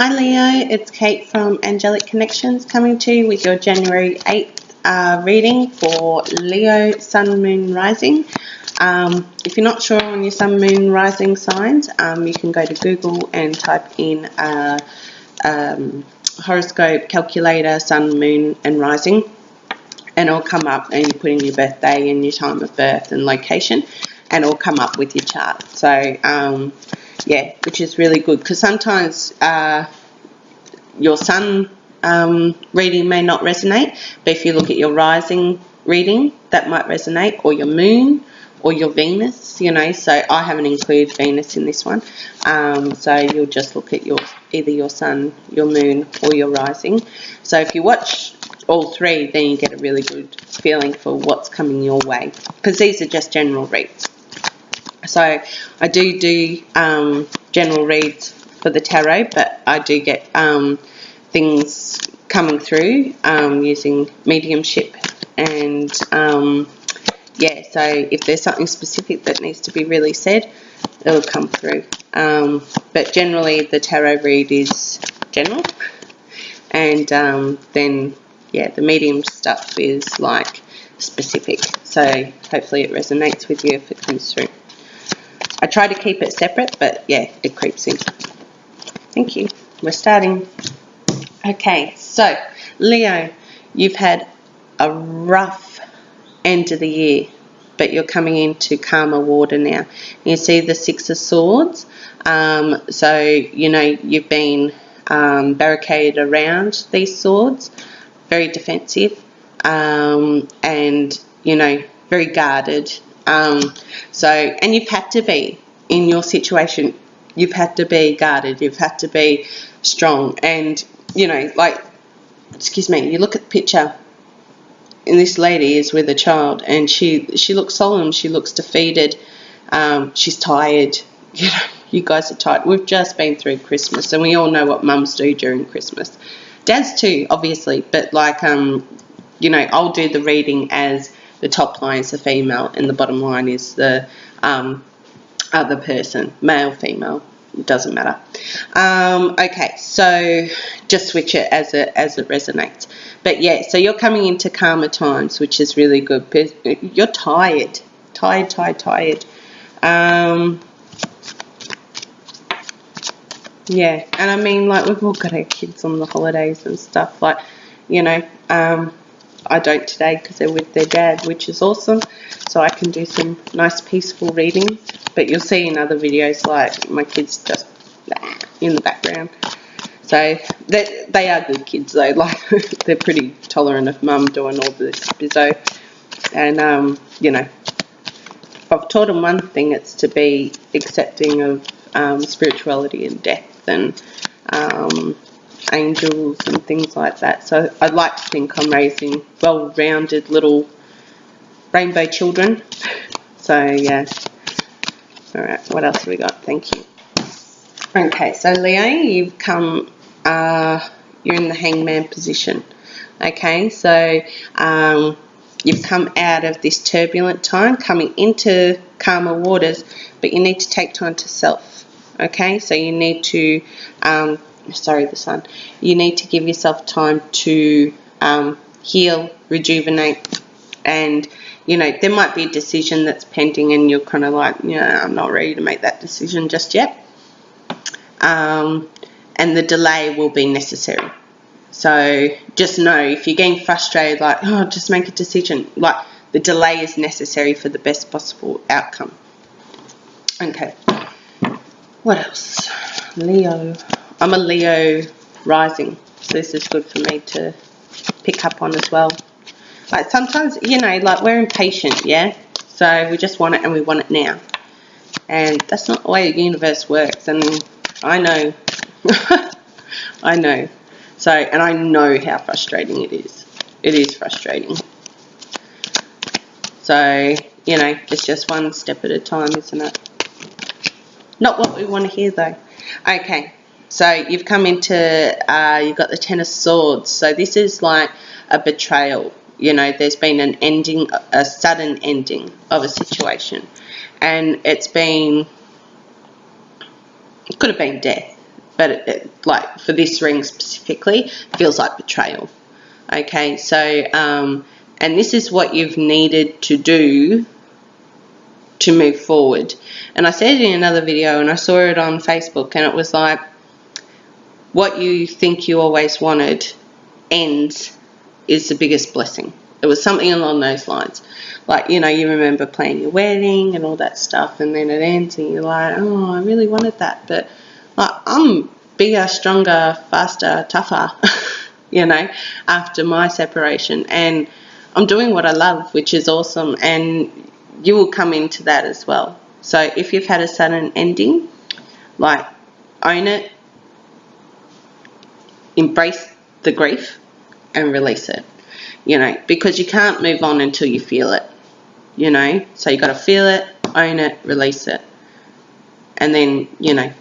Hi Leo, it's Kate from Angelic Connections coming to you with your January 8th reading for Leo Sun, Moon, Rising. If you're not sure on your Sun, Moon, Rising signs, you can go to Google and type in horoscope calculator, Sun, Moon and Rising, and it'll come up, and you put in your birthday and your time of birth and location, and it'll come up with your chart. So yeah, which is really good, because sometimes your sun reading may not resonate, but if you look at your rising reading, that might resonate, or your moon or your Venus, you know. So I haven't included Venus in this one, so you'll just look at either your sun, your moon or your rising. So if you watch all three, then you get a really good feeling for what's coming your way, because these are just general reads. So I do general reads for the tarot, but I do get things coming through using mediumship, and yeah, so if there's something specific that needs to be really said, it'll come through. But generally the tarot read is general, and then yeah, the medium stuff is like specific, so hopefully it resonates with you if it comes through. I try to keep it separate, but yeah, it creeps in. Thank you. We're starting. Okay, so Leo, you've had a rough end of the year, but you're coming into calmer water now. You see the Six of Swords. So, you know, you've been barricaded around these swords, very defensive, and, you know, very guarded. So, and you've had to be in your situation. You've had to be guarded. You've had to be strong. And, you know, like, excuse me, you look at the picture, and this lady is with a child, and she looks solemn. She looks defeated. She's tired. You know, you guys are tired. We've just been through Christmas, and we all know what mums do during Christmas. Dads too, obviously, but like, you know, I'll do the reading as the top line is the female and the bottom line is the other person, male, female, it doesn't matter. Okay, so just switch it as it resonates. But yeah, so you're coming into calmer times, which is really good. You're tired. Yeah, and I mean, like, we've all got our kids on the holidays and stuff, like, you know, I don't today because they're with their dad, which is awesome, so I can do some nice peaceful reading. But you'll see in other videos, like, my kids just in the background. So they are good kids though, like, they're pretty tolerant of mum doing all this bizzo. And you know, if I've taught them one thing, it's to be accepting of spirituality and death and angels and things like that. So I'd like to think I'm raising well-rounded little rainbow children. So yeah. All right, what else have we got? Thank you. Okay, so Leo, you've come, you're in the hangman position. Okay, so you've come out of this turbulent time, coming into calmer waters, but you need to take time to self. Okay, so you need to, sorry, the sun. You need to give yourself time to heal, rejuvenate, and, you know, there might be a decision that's pending and you're kind of like, yeah, I'm not ready to make that decision just yet. And the delay will be necessary. So just know, if you're getting frustrated, like, oh, just make a decision, like, the delay is necessary for the best possible outcome. Okay. What else? Leo. I'm a Leo rising, so this is good for me to pick up on as well. Like, sometimes, you know, like, we're impatient, yeah? So we just want it and we want it now. And that's not the way the universe works, and I know. I know. So, and I know how frustrating it is. It is frustrating. So, you know, it's just one step at a time, isn't it? Not what we want to hear, though. Okay, so you've come into, you've got the Ten of Swords. So this is like a betrayal. You know, there's been an ending, a sudden ending of a situation. And it's been, it could have been death. but like for this ring specifically, feels like betrayal. Okay, so and this is what you've needed to do to move forward. And I said it in another video, and I saw it on Facebook, and it was like, what you think you always wanted ends is the biggest blessing. It was something along those lines. Like, you know, you remember planning your wedding and all that stuff, and then it ends and you're like, oh, I really wanted that, but like, I'm bigger, stronger, faster, tougher, you know, after my separation, and I'm doing what I love, which is awesome, and you will come into that as well. So if you've had a sudden ending, like, own it, embrace the grief, and release it, you know, because you can't move on until you feel it, you know. So you got to feel it, own it, release it, and then, you know,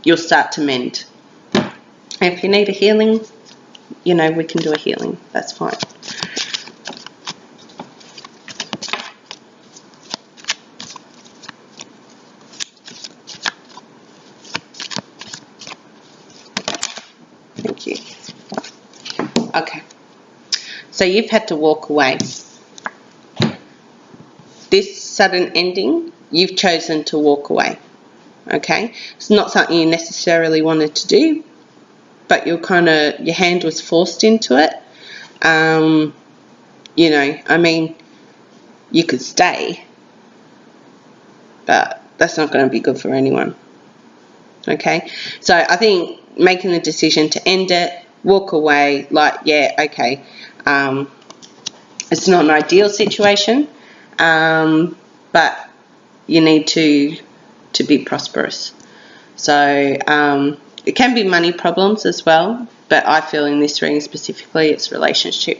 you'll start to mend. And if you need a healing, you know, we can do a healing. That's fine. Thank you. Okay. So you've had to walk away. This sudden ending, you've chosen to walk away. Okay? It's not something you necessarily wanted to do, but your hand was forced into it. You know, I mean, you could stay, but that's not going to be good for anyone. Okay? So I think making the decision to end it, walk away, like, yeah, okay, it's not an ideal situation, but you need to be prosperous. So it can be money problems as well, but I feel in this reading specifically it's relationship.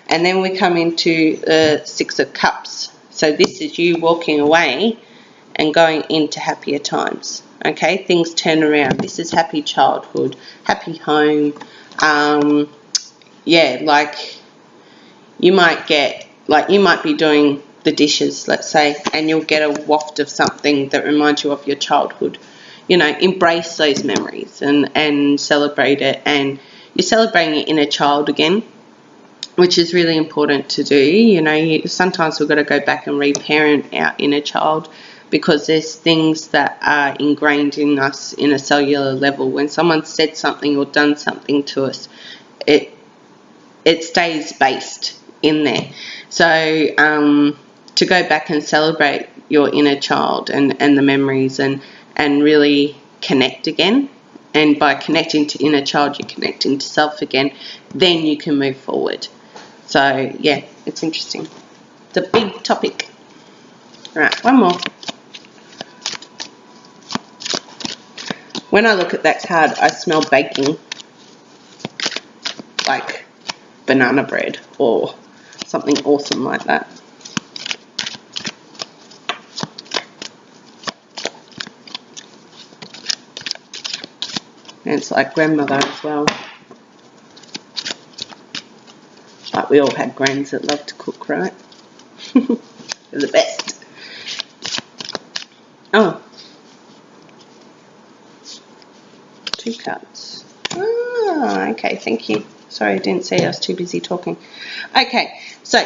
And then we come into the Six of Cups. So this is you walking away and going into happier times. Okay, things turn around. This is happy childhood, happy home. Yeah, like you might be doing the dishes, let's say, and you'll get a waft of something that reminds you of your childhood. You know, embrace those memories and celebrate it, and you're celebrating your inner child again, which is really important to do. You know, sometimes we've got to go back and reparent our inner child, because there's things that are ingrained in us in a cellular level. When someone said something or done something to us, it stays based in there. So to go back and celebrate your inner child and the memories and really connect again. And by connecting to inner child, you're connecting to self again. Then you can move forward. So, yeah, it's interesting. It's a big topic. All right, one more. When I look at that card, I smell baking, like banana bread or something awesome like that. And it's like grandmother as well. Like we all had grands that loved to cook, right? They're the best. Oh. 2 cards. Ah, okay, thank you. Sorry, I didn't see. I was too busy talking. Okay, so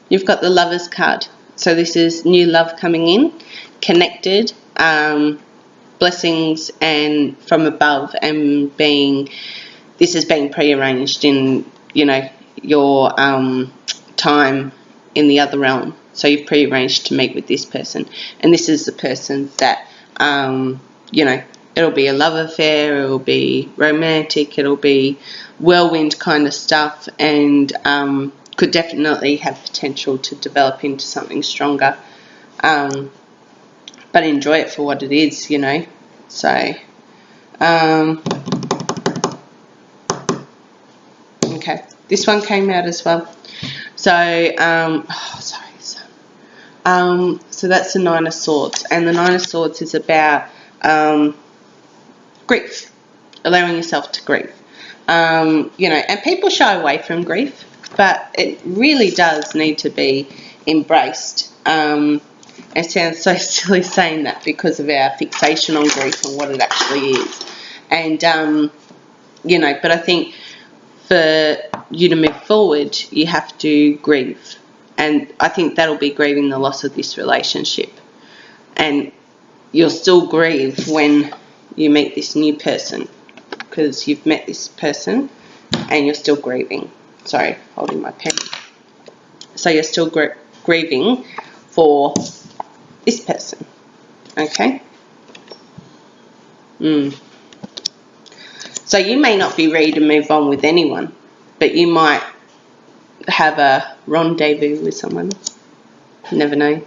you've got the Lovers card. So this is new love coming in, connected, blessings and from above, and this is being prearranged in, you know, your time in the other realm. So you've prearranged to meet with this person, and this is the person that you know, it'll be a love affair, it'll be romantic, it'll be whirlwind kind of stuff, and could definitely have potential to develop into something stronger. But enjoy it for what it is, you know. So, okay, this one came out as well. So, so that's the Nine of Swords, and the Nine of Swords is about grief, allowing yourself to grieve. You know, and people shy away from grief, but it really does need to be embraced. It sounds so silly saying that because of our fixation on grief and what it actually is. And, you know, but I think for you to move forward, you have to grieve. And I think that'll be grieving the loss of this relationship. And you'll still grieve when you meet this new person, because you've met this person and you're still grieving. Sorry, holding my pen. So you're still grieving for this person, okay? So you may not be ready to move on with anyone, but you might have a rendezvous with someone. You never know.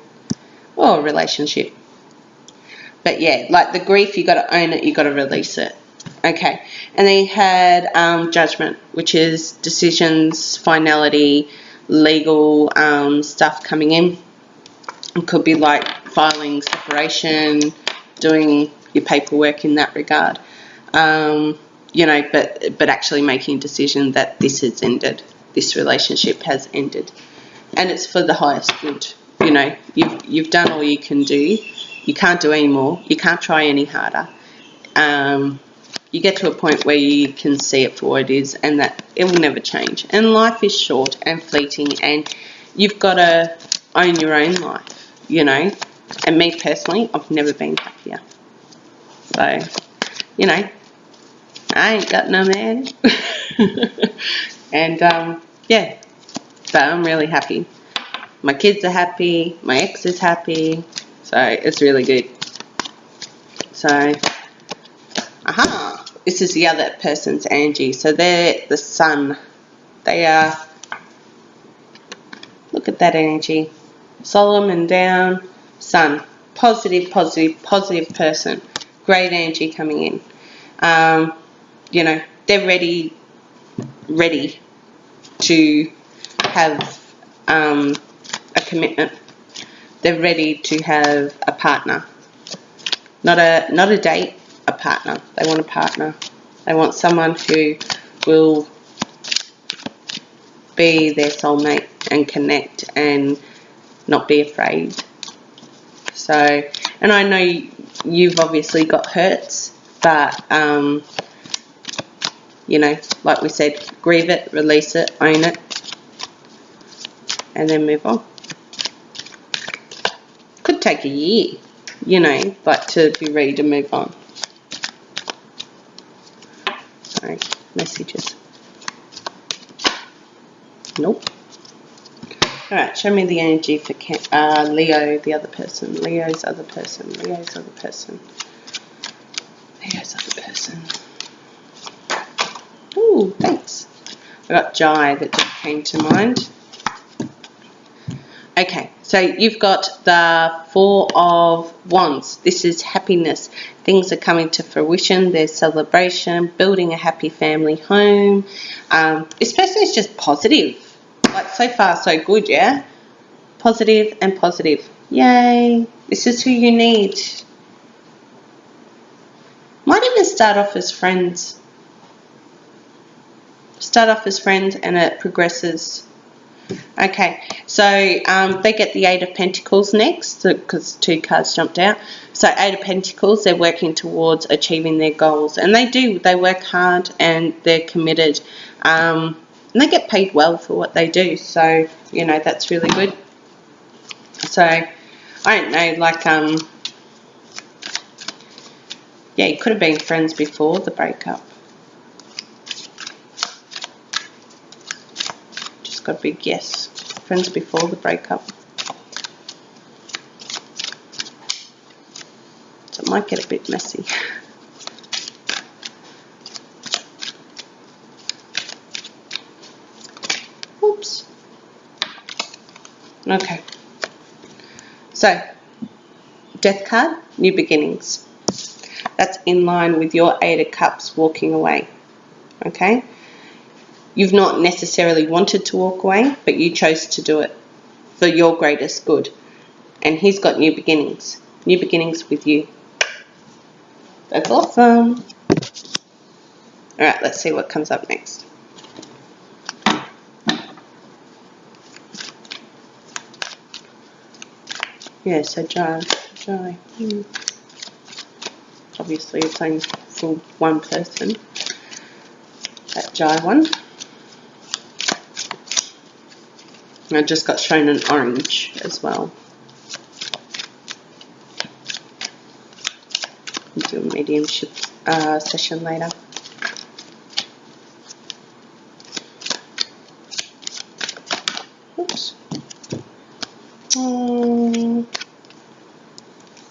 Or a relationship. But yeah, like the grief, you got to own it, you got to release it. Okay. And then you had judgment, which is decisions, finality, legal stuff coming in. It could be like filing separation, doing your paperwork in that regard. You know, but actually making a decision that this has ended, this relationship has ended, and it's for the highest good. You know, you've done all you can do. You can't do any more. You can't try any harder. You get to a point where you can see it for what it is, and that it will never change. And life is short and fleeting, and you've got to own your own life. You know, and me personally, I've never been happier. So, you know, I ain't got no man. And, yeah, but I'm really happy. My kids are happy. My ex is happy. So, it's really good. So, this is the other person's Angie. So, they're the sun. They are, look at that Angie. Solomon down, sun. Positive, positive, positive person. Great Angie coming in. You know, they're ready to have a commitment. They're ready to have a partner. Not a date, a partner. They want a partner. They want someone who will be their soulmate and connect and not be afraid. So, and I know you've obviously got hurts, but you know, like we said, grieve it, release it, own it, and then move on. Could take a year, you know, but to be ready to move on. Sorry, messages. Nope. Alright, show me the energy for Leo, the other person. Leo's other person. Leo's other person. Leo's other person. Ooh, thanks. I got Jai that just came to mind. Okay, so you've got the Four of Wands. This is happiness. Things are coming to fruition. There's celebration, building a happy family home. This person is just positive. Like, so far, so good, yeah? Positive and positive. Yay. This is who you need. Might even start off as friends. Start off as friends and it progresses. Okay, so they get the Eight of Pentacles next, because two cards jumped out. So Eight of Pentacles, they're working towards achieving their goals. And they do. They work hard and they're committed. And they get paid well for what they do. So, you know, that's really good. So, I don't know, like, yeah, you could have been friends before the breakup. Just got a big yes. Friends before the breakup. So it might get a bit messy. Oops. Okay. So, Death card, new beginnings. That's in line with your Eight of Cups walking away. Okay? You've not necessarily wanted to walk away, but you chose to do it for your greatest good. And he's got new beginnings. New beginnings with you. That's awesome. Alright, let's see what comes up next. Yeah, so Jai. Obviously it's only for one person. That Jai one. I just got shown an orange as well. We'll do a mediumship session later. Oops.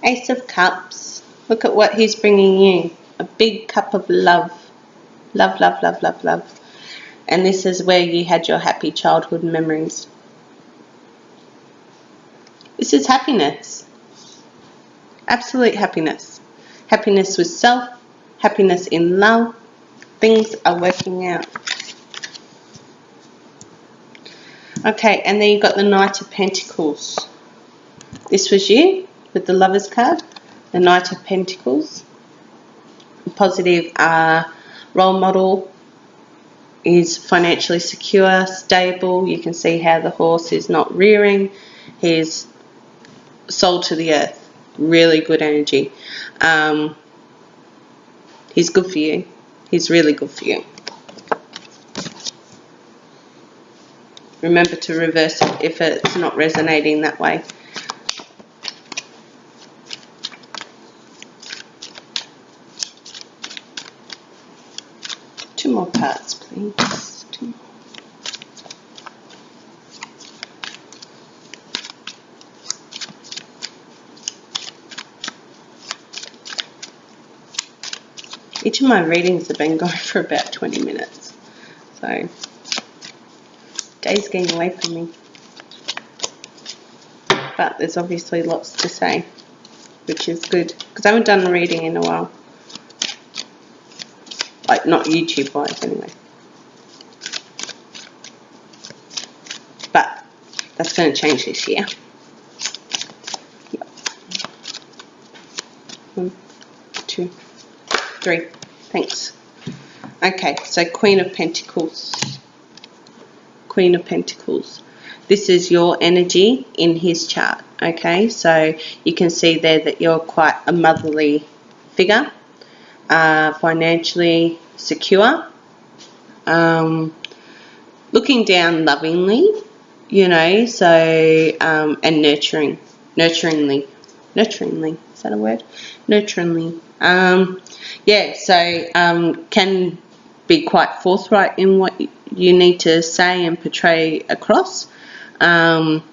Ace of Cups. Look at what he's bringing you. A big cup of love. Love, love, love, love, love. And this is where you had your happy childhood memories. This is happiness. Absolute happiness. Happiness with self. Happiness in love. Things are working out. Okay, and then you've got the Knight of Pentacles. This was you with the Lovers card. The Knight of Pentacles. Positive role model is financially secure, stable. You can see how the horse is not rearing. He's soul to the earth. Really good energy. He's good for you. He's really good for you. Remember to reverse it if it's not resonating that way. Two more cards, please. Two more. Each of my readings have been going for about 20 minutes. So, day's getting away from me. But there's obviously lots to say, which is good. Because I haven't done a reading in a while. Like, not YouTube-wise, anyway. But that's going to change this year. Yep. 1, 2, 3. Thanks. Okay, so Queen of Pentacles. Queen of Pentacles. This is your energy in his chart. Okay, so you can see there that you're quite a motherly figure. Financially secure, looking down lovingly, you know, so, and nurturingly, is that a word? Nurturingly, yeah, so, can be quite forthright in what you need to say and portray across, and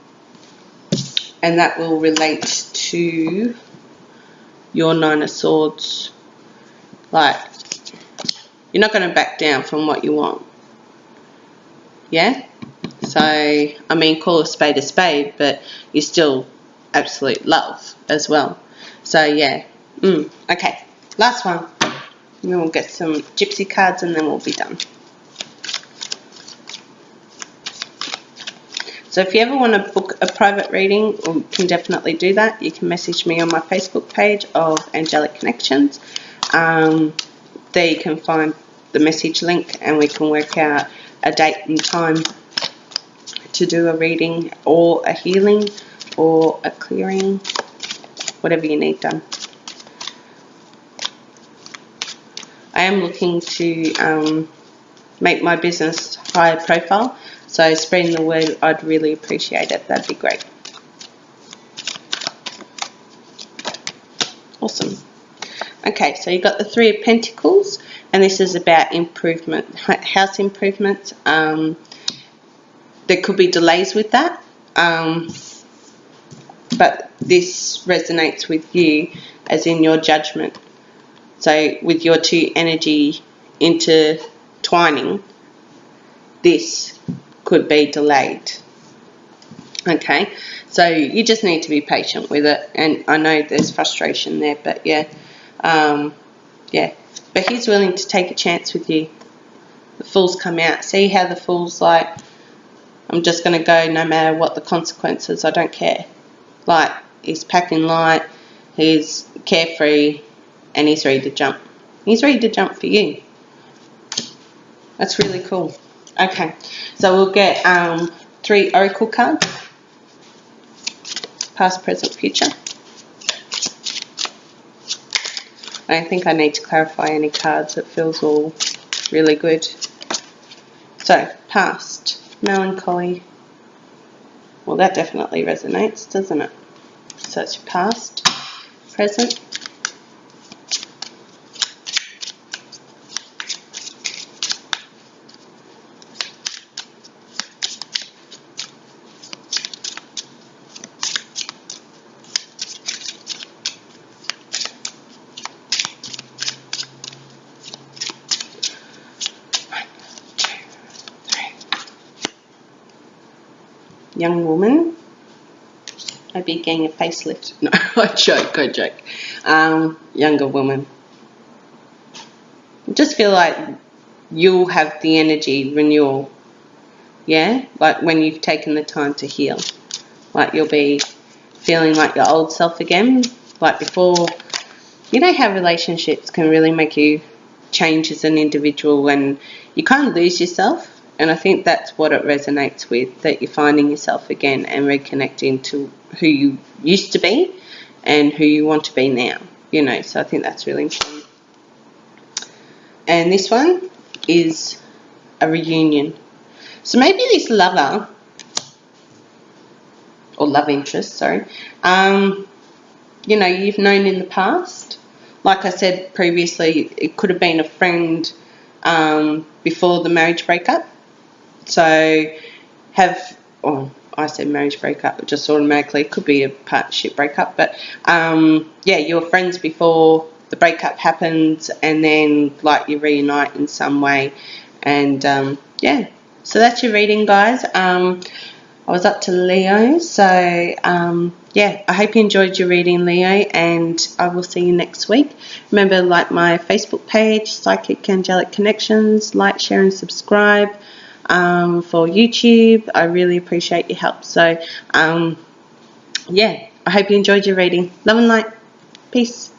that will relate to your Nine of Swords. Like, you're not going to back down from what you want. Yeah? So, I mean, call a spade, but you still absolute love as well. So, yeah. Okay, last one. And then we'll get some gypsy cards and then we'll be done. So if you ever want to book a private reading, you can definitely do that. You can message me on my Facebook page of Angelic Connections. There you can find the message link and we can work out a date and time to do a reading or a healing or a clearing, whatever you need done. I am looking to make my business higher profile, so spreading the word, I'd really appreciate it. That'd be great. Awesome. Okay, so you've got the Three of Pentacles, and this is about improvement, house improvements. There could be delays with that, but this resonates with you as in your judgment. So with your two energy intertwining, this could be delayed. Okay, so you just need to be patient with it, and I know there's frustration there, but yeah, yeah, but he's willing to take a chance with you. The Fool's come out. See how the Fool's like, I'm just going to go no matter what the consequences, I don't care. Like, he's packing light, he's carefree, and he's ready to jump. He's ready to jump for you. That's really cool. Okay, so we'll get 3 oracle cards. Past, present, future. I don't think I need to clarify any cards. It feels all really good. So, past, melancholy. Well, that definitely resonates, doesn't it? So it's your past, present, young woman. Maybe getting a facelift. No, I joke. Younger woman. I just feel like you'll have the energy renewal. Yeah? Like when you've taken the time to heal. Like you'll be feeling like your old self again. Like before. You know how relationships can really make you change as an individual and you kind of lose yourself. And I think that's what it resonates with, that you're finding yourself again and reconnecting to who you used to be and who you want to be now, you know, so I think that's really important. And this one is a reunion. So maybe this lover, or love interest, sorry, you know, you've known in the past. Like I said previously, it could have been a friend before the marriage breakup. So I said marriage breakup, just automatically, it could be a partnership breakup, but yeah, you were friends before the breakup happens and then like you reunite in some way, and yeah, so that's your reading, guys. I was up to Leo, so yeah, I hope you enjoyed your reading, Leo, and I will see you next week. Remember, like my Facebook page, Psychic Angelic Connections, like, share and subscribe. For YouTube, I really appreciate your help. So yeah, I hope you enjoyed your reading. Love and light. Peace.